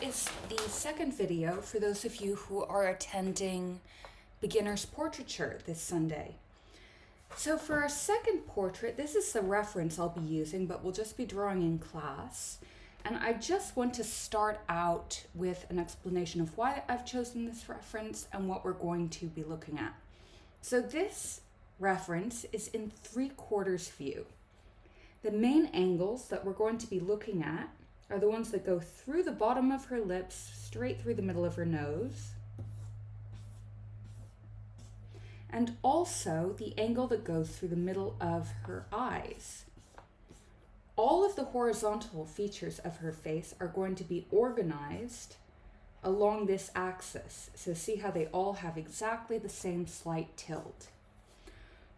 is the second video for those of you who are attending Beginner's Portraiture this Sunday. So for our second portrait, this is the reference I'll be using, but we'll just be drawing in class. And I just want to start out with an explanation of why I've chosen this reference and what we're going to be looking at. So this reference is in 3/4 view. The main angles that we're going to be looking at are the ones that go through the bottom of her lips, straight through the middle of her nose, and also the angle that goes through the middle of her eyes. All of the horizontal features of her face are going to be organized along this axis. So see how they all have exactly the same slight tilt.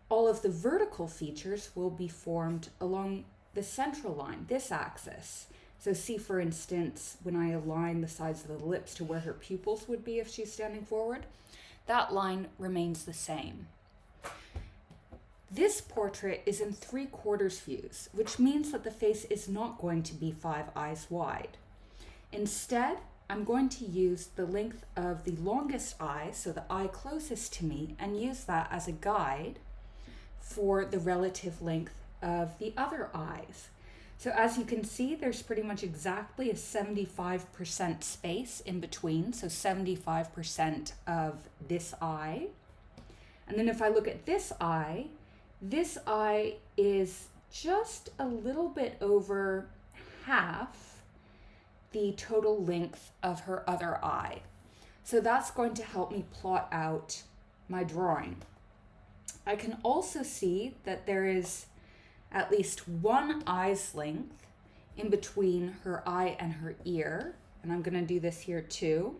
All of the vertical features will be formed along the central line, this axis. So see, for instance, when I align the sides of the lips to where her pupils would be if she's standing forward, that line remains the same. This portrait is in 3/4 views, which means that the face is not going to be 5 eyes wide. Instead, I'm going to use the length of the longest eye, so the eye closest to me, and use that as a guide for the relative length of the other eyes. So as you can see, there's pretty much exactly a 75% space in between, so 75% of this eye. And then if I look at this eye is just a little bit over half the total length of her other eye. So that's going to help me plot out my drawing. I can also see that there is at least one eye's length in between her eye and her ear. And I'm gonna do this here too.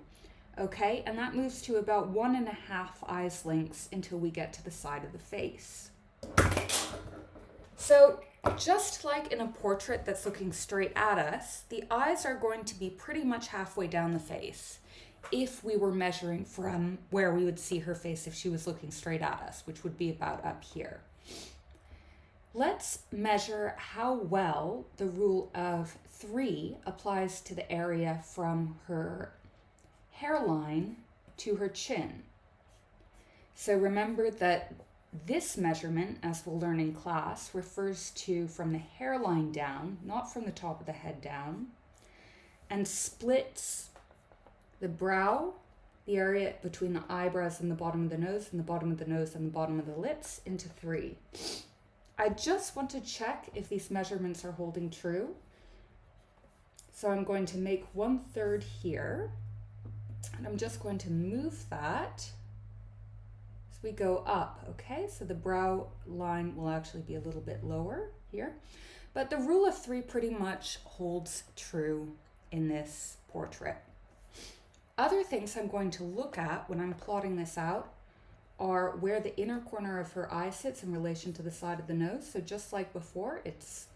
Okay, and that moves to about 1.5 eye's lengths until we get to the side of the face. So just like in a portrait that's looking straight at us, the eyes are going to be pretty much halfway down the face if we were measuring from where we would see her face if she was looking straight at us, which would be about up here. Let's measure how well the rule of 3 applies to the area from her hairline to her chin. So remember that this measurement, as we'll learn in class, refers to from the hairline down, not from the top of the head down, and splits the brow, the area between the eyebrows and the bottom of the nose, and the bottom of the nose and the bottom of the lips, into 3. I just want to check if these measurements are holding true. So I'm going to make 1/3 here, and I'm just going to move that as we go up, okay? So the brow line will actually be a little bit lower here, but the rule of 3 pretty much holds true in this portrait. Other things I'm going to look at when I'm plotting this out are where the inner corner of her eye sits in relation to the side of the nose. So just like before, it's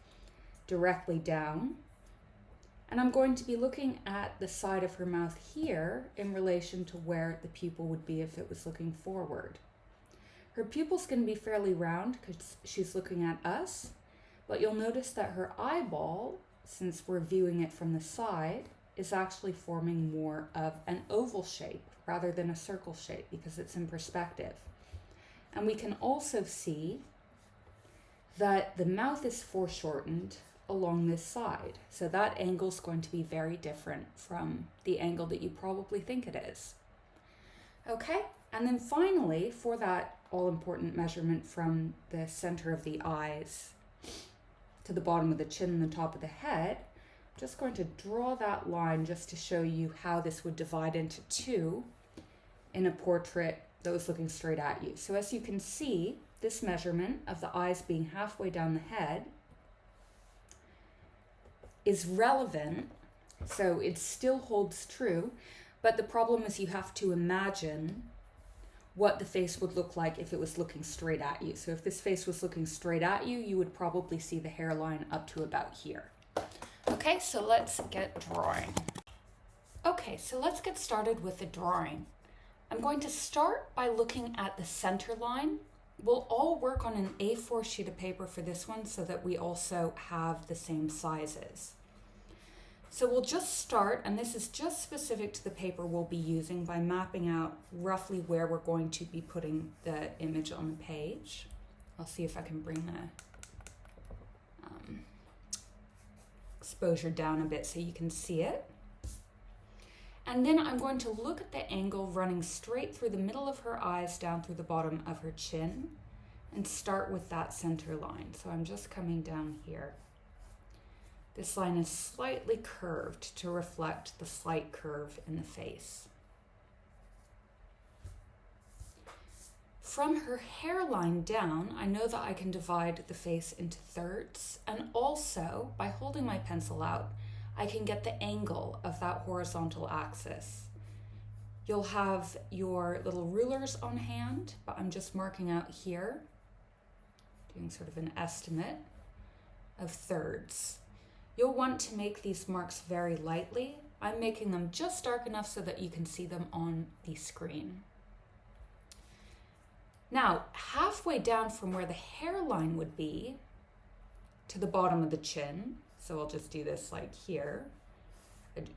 directly down. And I'm going to be looking at the side of her mouth here in relation to where the pupil would be if it was looking forward. Her pupil's going to be fairly round because she's looking at us, but you'll notice that her eyeball, since we're viewing it from the side, is actually forming more of an oval shape rather than a circle shape because it's in perspective. And we can also see that the mouth is foreshortened along this side. So that angle is going to be very different from the angle that you probably think it is. Okay, and then finally, for that all-important measurement from the center of the eyes to the bottom of the chin and the top of the head, I'm just going to draw that line just to show you how this would divide into 2 in a portrait that was looking straight at you. So as you can see, this measurement of the eyes being halfway down the head is relevant, so it still holds true, but the problem is you have to imagine what the face would look like if it was looking straight at you. So if this face was looking straight at you, you would probably see the hairline up to about here. Okay, so let's get drawing. Okay, so let's get started with the drawing. I'm going to start by looking at the center line. We'll all work on an A4 sheet of paper for this one so that we also have the same sizes. So we'll just start, and this is just specific to the paper we'll be using, by mapping out roughly where we're going to be putting the image on the page. I'll see if I can bring the exposure down a bit so you can see it. And then I'm going to look at the angle running straight through the middle of her eyes down through the bottom of her chin and start with that center line. So I'm just coming down here. This line is slightly curved to reflect the slight curve in the face. From her hairline down, I know that I can divide the face into thirds, and also, by holding my pencil out, I can get the angle of that horizontal axis. You'll have your little rulers on hand, but I'm just marking out here, doing sort of an estimate of thirds. You'll want to make these marks very lightly. I'm making them just dark enough so that you can see them on the screen. Now, halfway down from where the hairline would be to the bottom of the chin, so I'll just do this like here.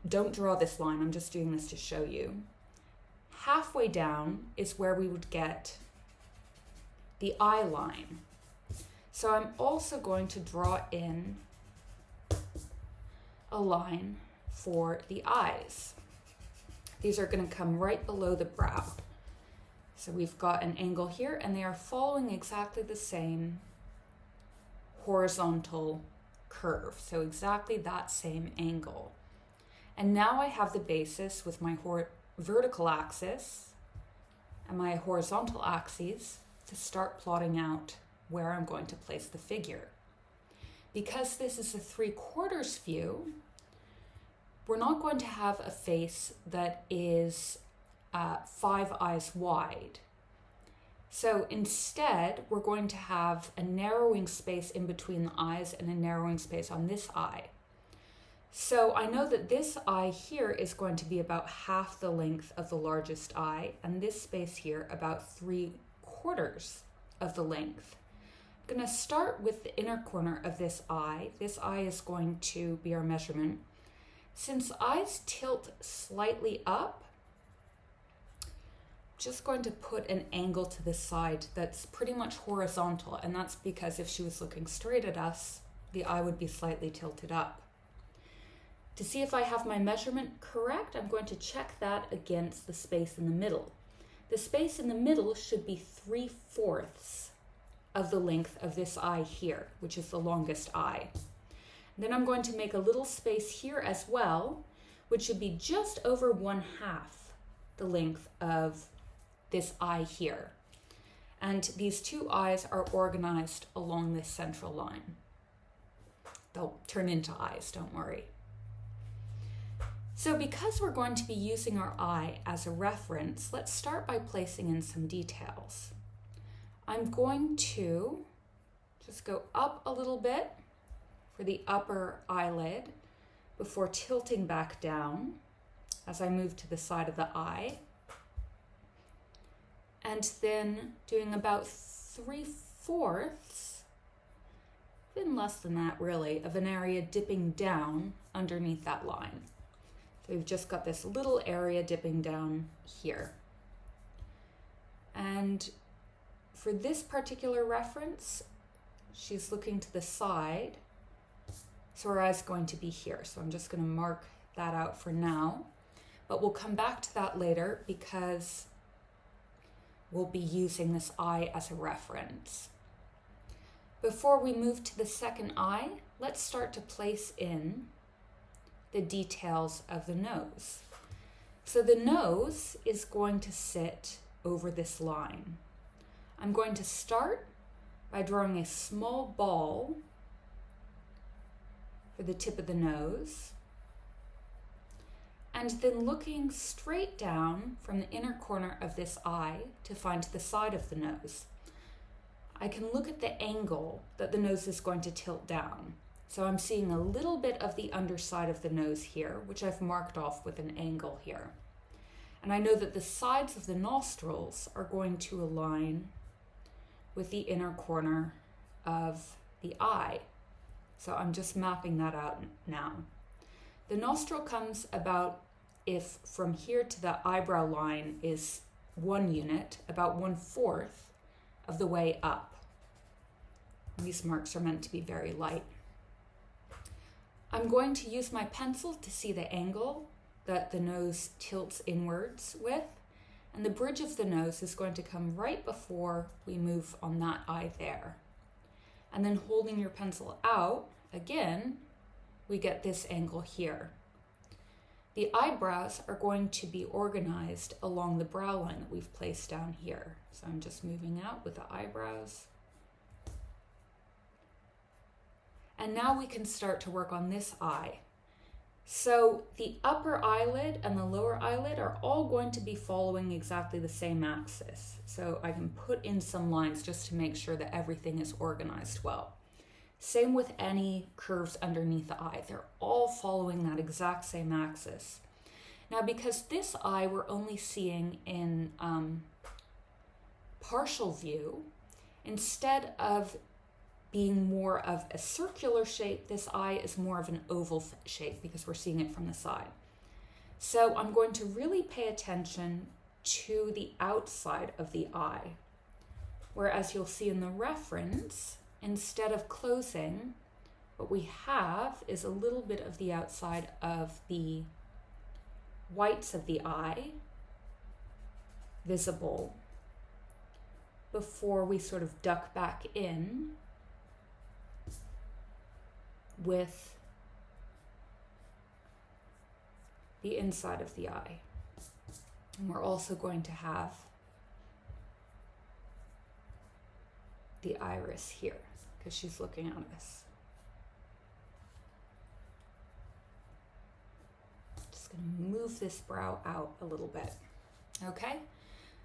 Don't draw this line, I'm just doing this to show you. Halfway down is where we would get the eye line. So I'm also going to draw in a line for the eyes. These are going to come right below the brow. So we've got an angle here, and they are following exactly the same horizontal curve. So exactly that same angle. And now I have the basis with my vertical axis and my horizontal axes to start plotting out where I'm going to place the figure. Because this is a 3/4 view, we're not going to have a face that is 5 eyes wide. So instead, we're going to have a narrowing space in between the eyes and a narrowing space on this eye. So I know that this eye here is going to be about half the length of the largest eye, and this space here about 3/4 of the length. I'm going to start with the inner corner of this eye. This eye is going to be our measurement. Since eyes tilt slightly up, I'm just going to put an angle to this side that's pretty much horizontal, and that's because if she was looking straight at us, the eye would be slightly tilted up. To see if I have my measurement correct, I'm going to check that against the space in the middle. The space in the middle should be 3/4 of the length of this eye here, which is the longest eye. And then I'm going to make a little space here as well, which should be just over 1/2 the length of this eye here. And these two eyes are organized along this central line. They'll turn into eyes, don't worry. So because we're going to be using our eye as a reference, let's start by placing in some details. I'm going to just go up a little bit for the upper eyelid before tilting back down as I move to the side of the eye. And then doing about 3/4, even less than that really, of an area dipping down underneath that line. So we've just got this little area dipping down here. And for this particular reference, she's looking to the side, so her eye's going to be here. So I'm just going to mark that out for now, but we'll come back to that later because we'll be using this eye as a reference. Before we move to the second eye, let's start to place in the details of the nose. So the nose is going to sit over this line. I'm going to start by drawing a small ball for the tip of the nose, and then looking straight down from the inner corner of this eye to find the side of the nose. I can look at the angle that the nose is going to tilt down. So I'm seeing a little bit of the underside of the nose here, which I've marked off with an angle here. And I know that the sides of the nostrils are going to align with the inner corner of the eye. So I'm just mapping that out now. The nostril comes about, if from here to the eyebrow line is 1 unit, about 1/4 of the way up. These marks are meant to be very light. I'm going to use my pencil to see the angle that the nose tilts inwards with, and the bridge of the nose is going to come right before we move on that eye there. And then holding your pencil out, again, we get this angle here. The eyebrows are going to be organized along the brow line that we've placed down here. So I'm just moving out with the eyebrows. And now we can start to work on this eye. So the upper eyelid and the lower eyelid are all going to be following exactly the same axis. So I can put in some lines just to make sure that everything is organized well. Same with any curves underneath the eye. They're all following that exact same axis. Now, because this eye we're only seeing in partial view, instead of being more of a circular shape, this eye is more of an oval shape because we're seeing it from the side. So I'm going to really pay attention to the outside of the eye. Whereas you'll see in the reference, instead of closing, what we have is a little bit of the outside of the whites of the eye visible before we sort of duck back in with the inside of the eye. And we're also going to have the iris here because she's looking at us. Just going to move this brow out a little bit. Okay,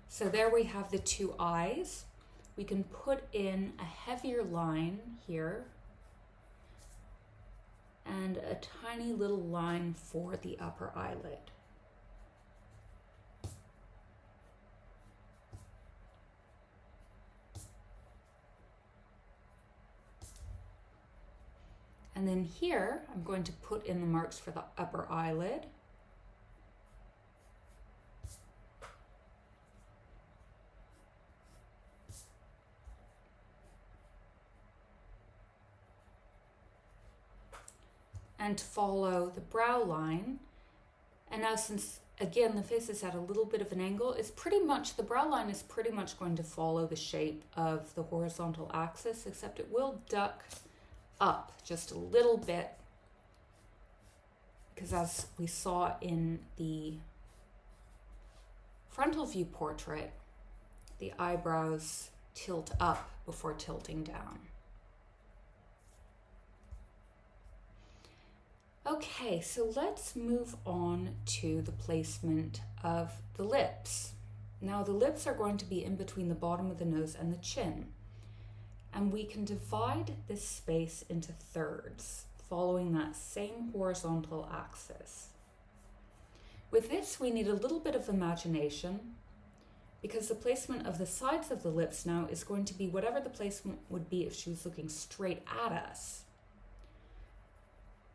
so there we have the two eyes. We can put in a heavier line here and a tiny little line for the upper eyelid. And then here, I'm going to put in the marks for the upper eyelid. And follow the brow line. And now since, again, the face is at a little bit of an angle, it's pretty much, the brow line is pretty much going to follow the shape of the horizontal axis, except it will duck up just a little bit, because as we saw in the frontal view portrait, the eyebrows tilt up before tilting down. Okay, so let's move on to the placement of the lips. Now the lips are going to be in between the bottom of the nose and the chin. And we can divide this space into thirds, following that same horizontal axis. With this, we need a little bit of imagination, because the placement of the sides of the lips now is going to be whatever the placement would be if she was looking straight at us.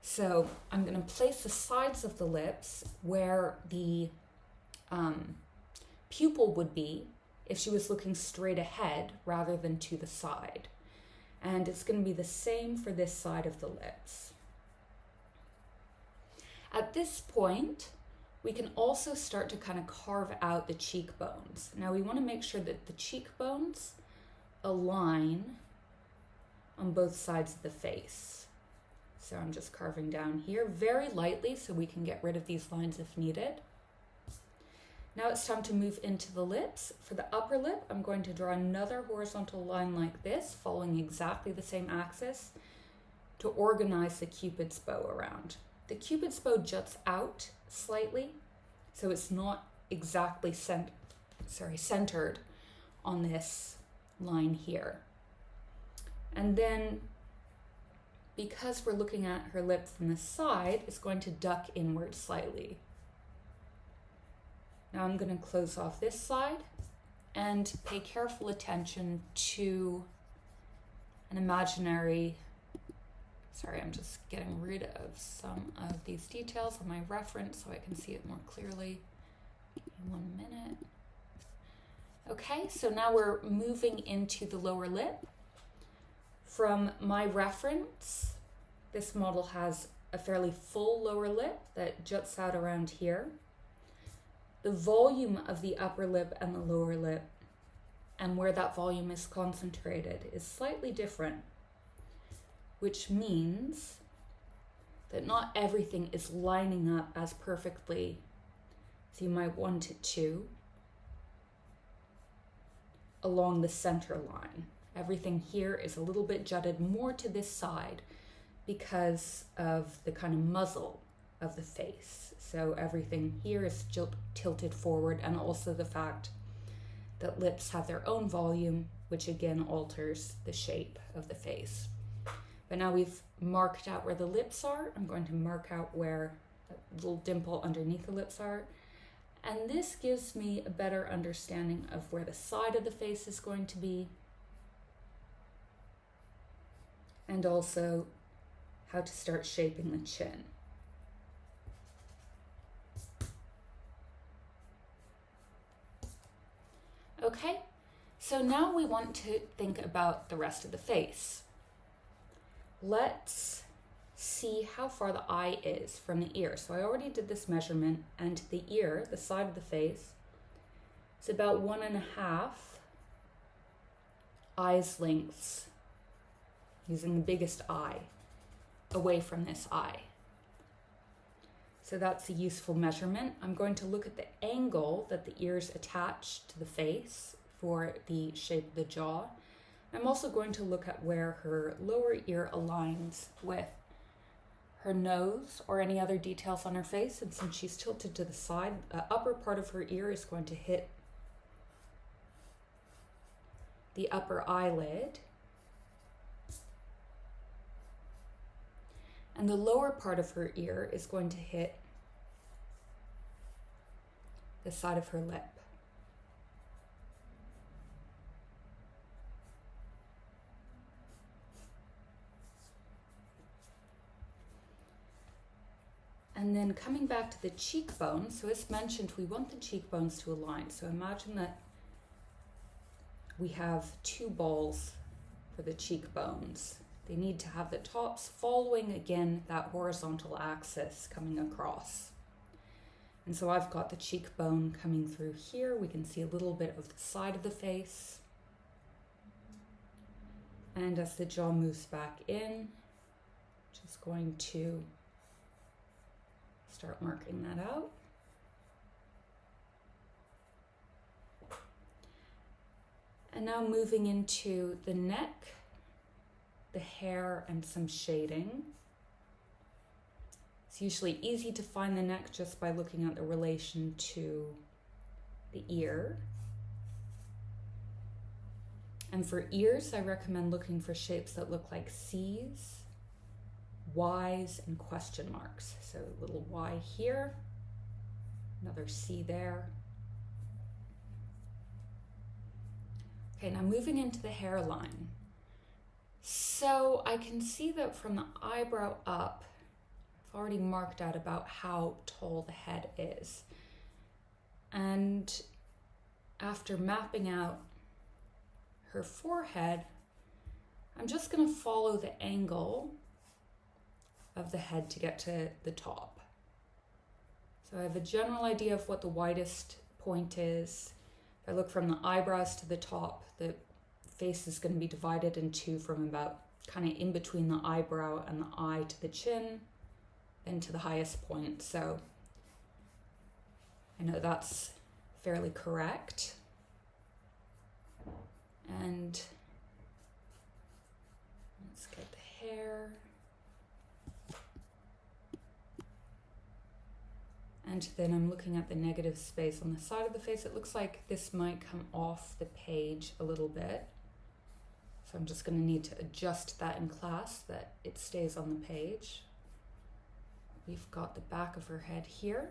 So I'm going to place the sides of the lips where the pupil would be if she was looking straight ahead rather than to the side. And it's going to be the same for this side of the lips. At this point, we can also start to kind of carve out the cheekbones. Now we want to make sure that the cheekbones align on both sides of the face. So I'm just carving down here very lightly so we can get rid of these lines if needed. Now it's time to move into the lips. For the upper lip, I'm going to draw another horizontal line like this, following exactly the same axis, to organize the Cupid's bow around. The Cupid's bow juts out slightly, so it's not exactly centered on this line here. And then, because we're looking at her lip from the side, it's going to duck inward slightly. Now I'm going to close off this side and pay careful attention to an imaginary Sorry, I'm just getting rid of some of these details on my reference so I can see it more clearly. 1 minute. Okay, so now we're moving into the lower lip. From my reference, this model has a fairly full lower lip that juts out around here. The volume of the upper lip and the lower lip and where that volume is concentrated is slightly different, which means that not everything is lining up as perfectly as you might want it to along the center line. Everything here is a little bit jutted more to this side because of the kind of muzzle of the face. So everything here is tilted forward, and also the fact that lips have their own volume, which again alters the shape of the face. But now we've marked out where the lips are. I'm going to mark out where the little dimple underneath the lips are. And this gives me a better understanding of where the side of the face is going to be, and also how to start shaping the chin. Okay, so now we want to think about the rest of the face. Let's see how far the eye is from the ear. So I already did this measurement, and the ear, the side of the face, is about 1.5 eyes lengths, using the biggest eye, away from this eye. So that's a useful measurement. I'm going to look at the angle that the ears attach to the face for the shape of the jaw. I'm also going to look at where her lower ear aligns with her nose or any other details on her face. And since she's tilted to the side, the upper part of her ear is going to hit the upper eyelid. And the lower part of her ear is going to hit the side of her lip. And then coming back to the cheekbones, so as mentioned, we want the cheekbones to align. So imagine that we have 2 balls for the cheekbones. They need to have the tops following, again, that horizontal axis coming across. And so I've got the cheekbone coming through here. We can see a little bit of the side of the face. And as the jaw moves back in, just going to start marking that out. And now moving into the neck, the hair, and some shading. It's usually easy to find the neck just by looking at the relation to the ear. And for ears, I recommend looking for shapes that look like C's, Y's, and question marks. So a little Y here, another C there. Okay, now moving into the hairline. So I can see that from the eyebrow up, I've already marked out about how tall the head is. And after mapping out her forehead, I'm just going to follow the angle of the head to get to the top. So I have a general idea of what the widest point is. If I look from the eyebrows to the top, the face is going to be divided in 2 from about kind of in between the eyebrow and the eye to the chin, then to the highest point. So I know that's fairly correct. And let's get the hair. And then I'm looking at the negative space on the side of the face. It looks like this might come off the page a little bit. So I'm just going to need to adjust that in class, that it stays on the page. We've got the back of her head here.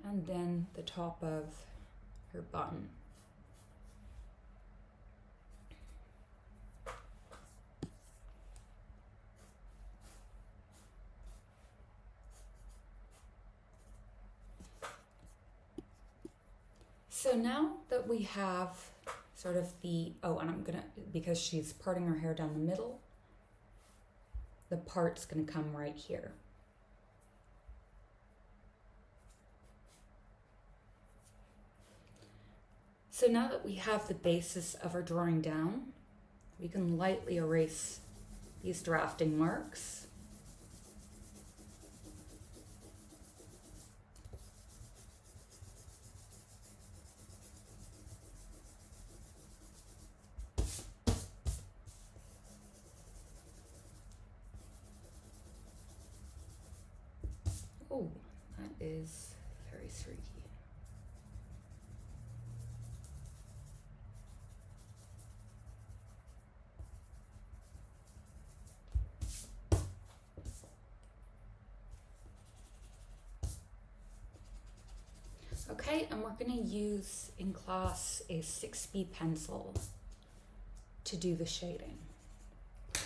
And then the top of her bun. So now that we have sort of the, oh, and I'm gonna, because she's parting her hair down the middle, the part's gonna come right here. So now that we have the basis of our drawing down, we can lightly erase these drafting marks. Oh, that is very streaky. Okay, and we're going to use in class a 6B pencil to do the shading. So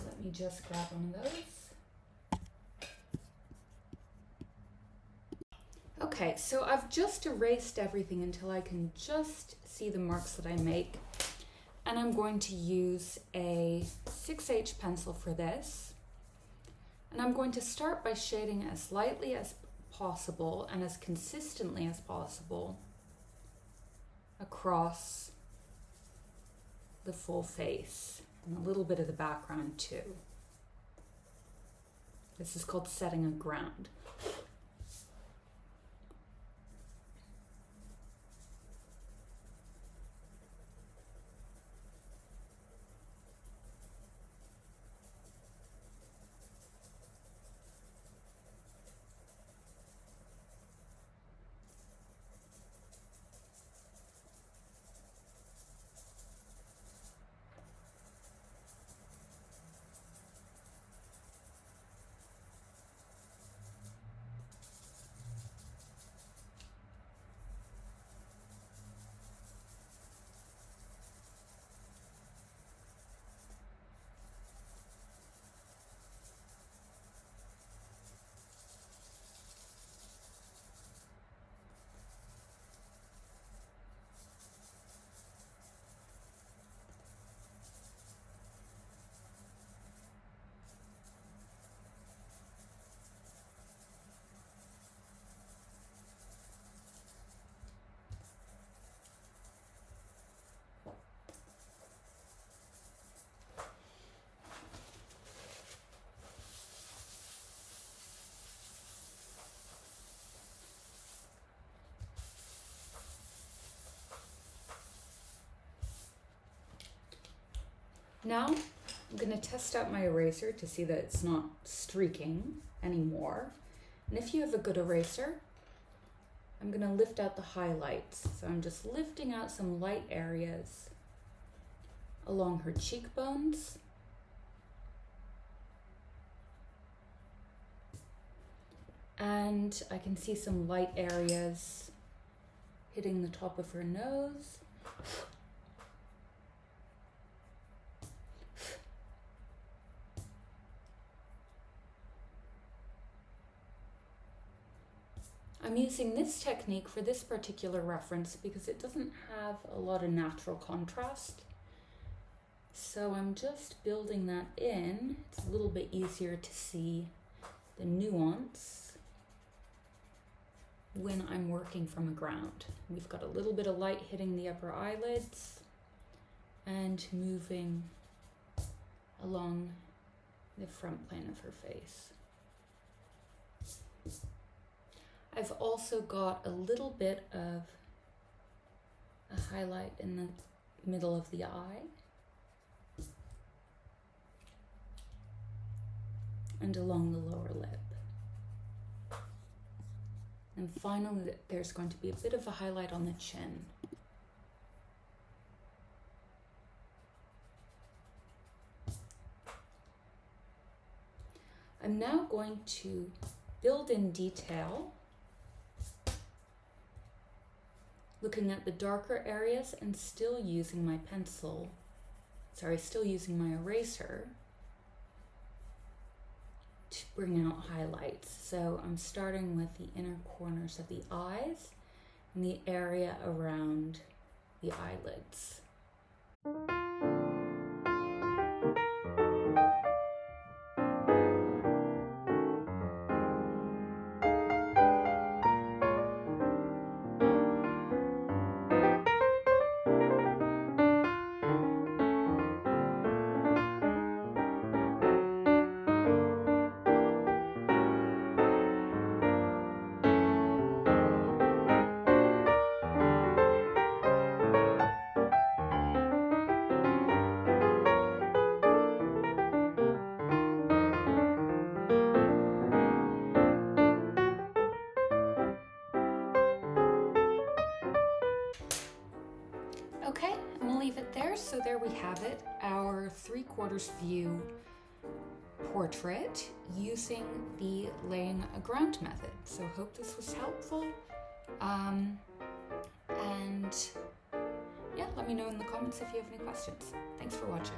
let me just grab one of those. Okay, so I've just erased everything until I can just see the marks that I make. And I'm going to use a 6H pencil for this. And I'm going to start by shading as lightly as possible and as consistently as possible across the full face and a little bit of the background too. This is called setting a ground. Now I'm going to test out my eraser to see that it's not streaking anymore. And if you have a good eraser, I'm going to lift out the highlights. So I'm just lifting out some light areas along her cheekbones. And I can see some light areas hitting the top of her nose. I'm using this technique for this particular reference because it doesn't have a lot of natural contrast. So I'm just building that in. It's a little bit easier to see the nuance when I'm working from a ground. We've got a little bit of light hitting the upper eyelids and moving along the front plane of her face. I've also got a little bit of a highlight in the middle of the eye. And along the lower lip. And finally, there's going to be a bit of a highlight on the chin. I'm now going to build in detail, looking at the darker areas and still using my pencil, still using my eraser to bring out highlights. So I'm starting with the inner corners of the eyes and the area around the eyelids. Okay, and we'll leave it there. So there we have it, our 3/4 view portrait using the laying a ground method. So hope this was helpful. And yeah, let me know in the comments if you have any questions. Thanks for watching.